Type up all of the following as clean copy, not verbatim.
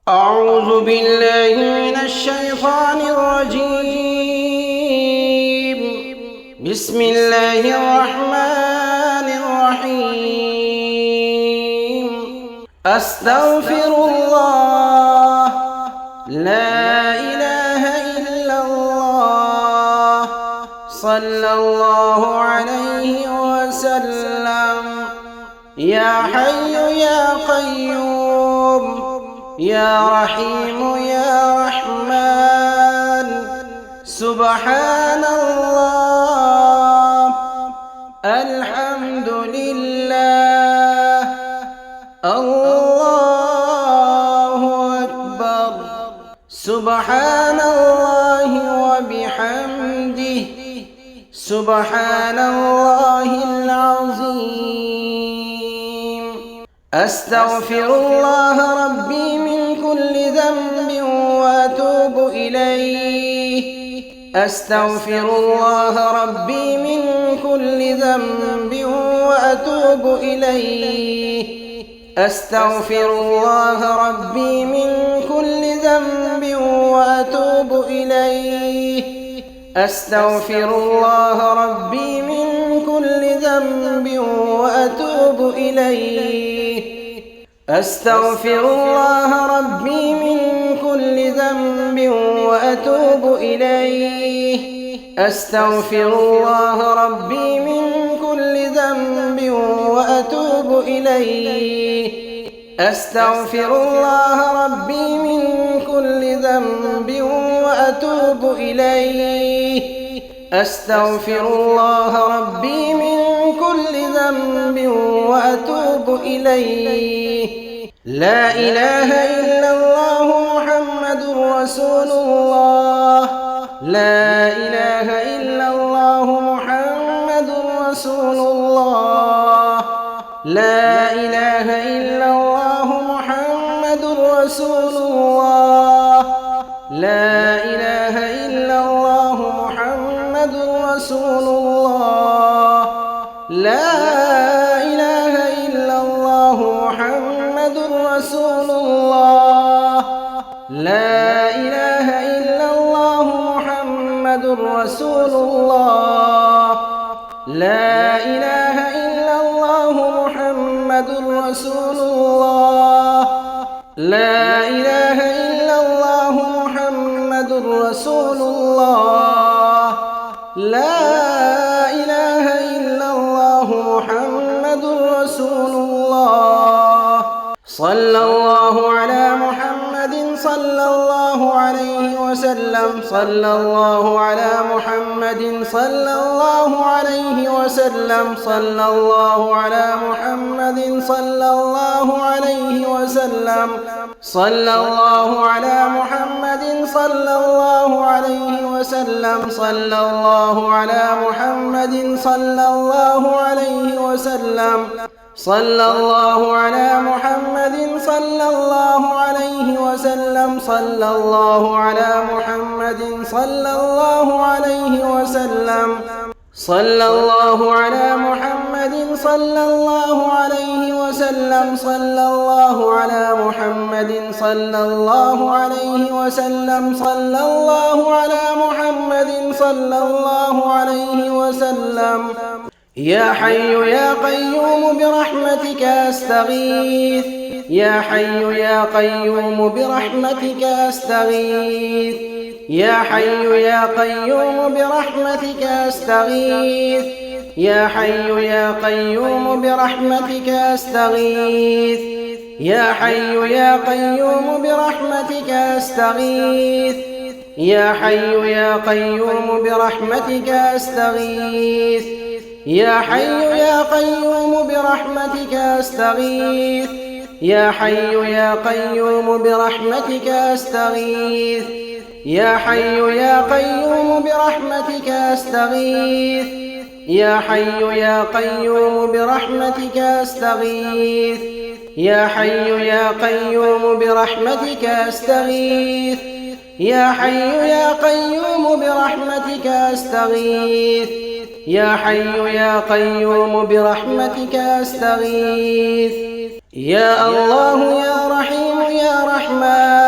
أعوذ بالله من الشيطان الرجيم. بسم الله الرحمن الرحيم. أستغفر الله لا إله إلا الله صلى الله عليه وسلم. يا حي يا قيوم يا رحيم يا رحمن. سبحان الله الحمد لله الله أكبر. سبحان الله وبحمده سبحان الله العظيم. أستغفر الله ربي من كل ذنب وأتوب إليه. أستغفر الله ربي من كل ذنب وأتوب إليه. أستغفر الله ربي من كل ذنب وأتوب إليه. أستغفر الله ربي من كل ذنب وأتوب إليه. أستغفر الله ربي من كل ذنب وأتوب إليه. أستغفر الله ربي من كل ذنب وأتوب إليه. أستغفر الله ربي من كل ذنب وأتوب إليه. أستغفر الله ربي من كل ذنب وأتوب إليه. لا إله إلا الله محمد رسول الله. لا إله إلا الله محمد رسول الله. لا إله إلا الله محمد رسول الله. لا إله إلا الله محمد رسول الله. لا إله إلا الله محمد رسول الله. لا إله إلا الله محمد رسول الله. لا إله إلا الله محمد رسول الله. لا إله إلا الله محمد رسول الله. لا إله إلا الله محمد رسول الله. صلى الله على محمد صلى الله عليه وسلم. صلى الله على محمد صلى الله عليه وسلم. صلى الله على محمد صلى الله عليه وسلم. صلى الله على محمد صلى الله عليه وسلم. صلى الله على محمد صلى الله عليه وسلم. صلى الله على محمد صلى الله عليه وسلم. صلى الله على محمد صلى الله عليه وسلم. صلى الله على محمد صلى الله عليه وسلم. صلى الله على محمد صلى الله عليه وسلم. صلى الله على محمد صلى الله عليه وسلم. يا حي يا قيوم برحمتك أستغيث. يا حي يا قيوم برحمتك أستغيث. يا حي يا قيوم برحمتك أستغيث. يا حي يا قيوم برحمتك أستغيث. يا حي يا قيوم برحمتك أستغيث. يا حي يا قيوم برحمتك أستغيث. يا حي يا قيوم برحمتك أستغيث. يا حي يا قيوم برحمتك أستغيث. يا حي يا قيوم برحمتك أستغيث. يا حي يا قيوم برحمتك أستغيث. يا حي يا قيوم برحمتك أستغيث. يا حي يا قيوم برحمتك أستغيث. يا حي يا قيوم برحمتك أستغيث. يا الله يا رحيم يا رحمن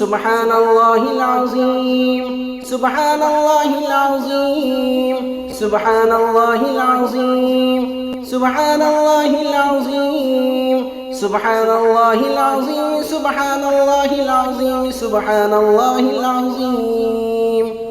سبحان الله العظيم سبحان الله العظيم سبحان الله العظيم سبحان الله العظيم سبحان الله العظيم سبحان الله العظيم سبحان الله العظيم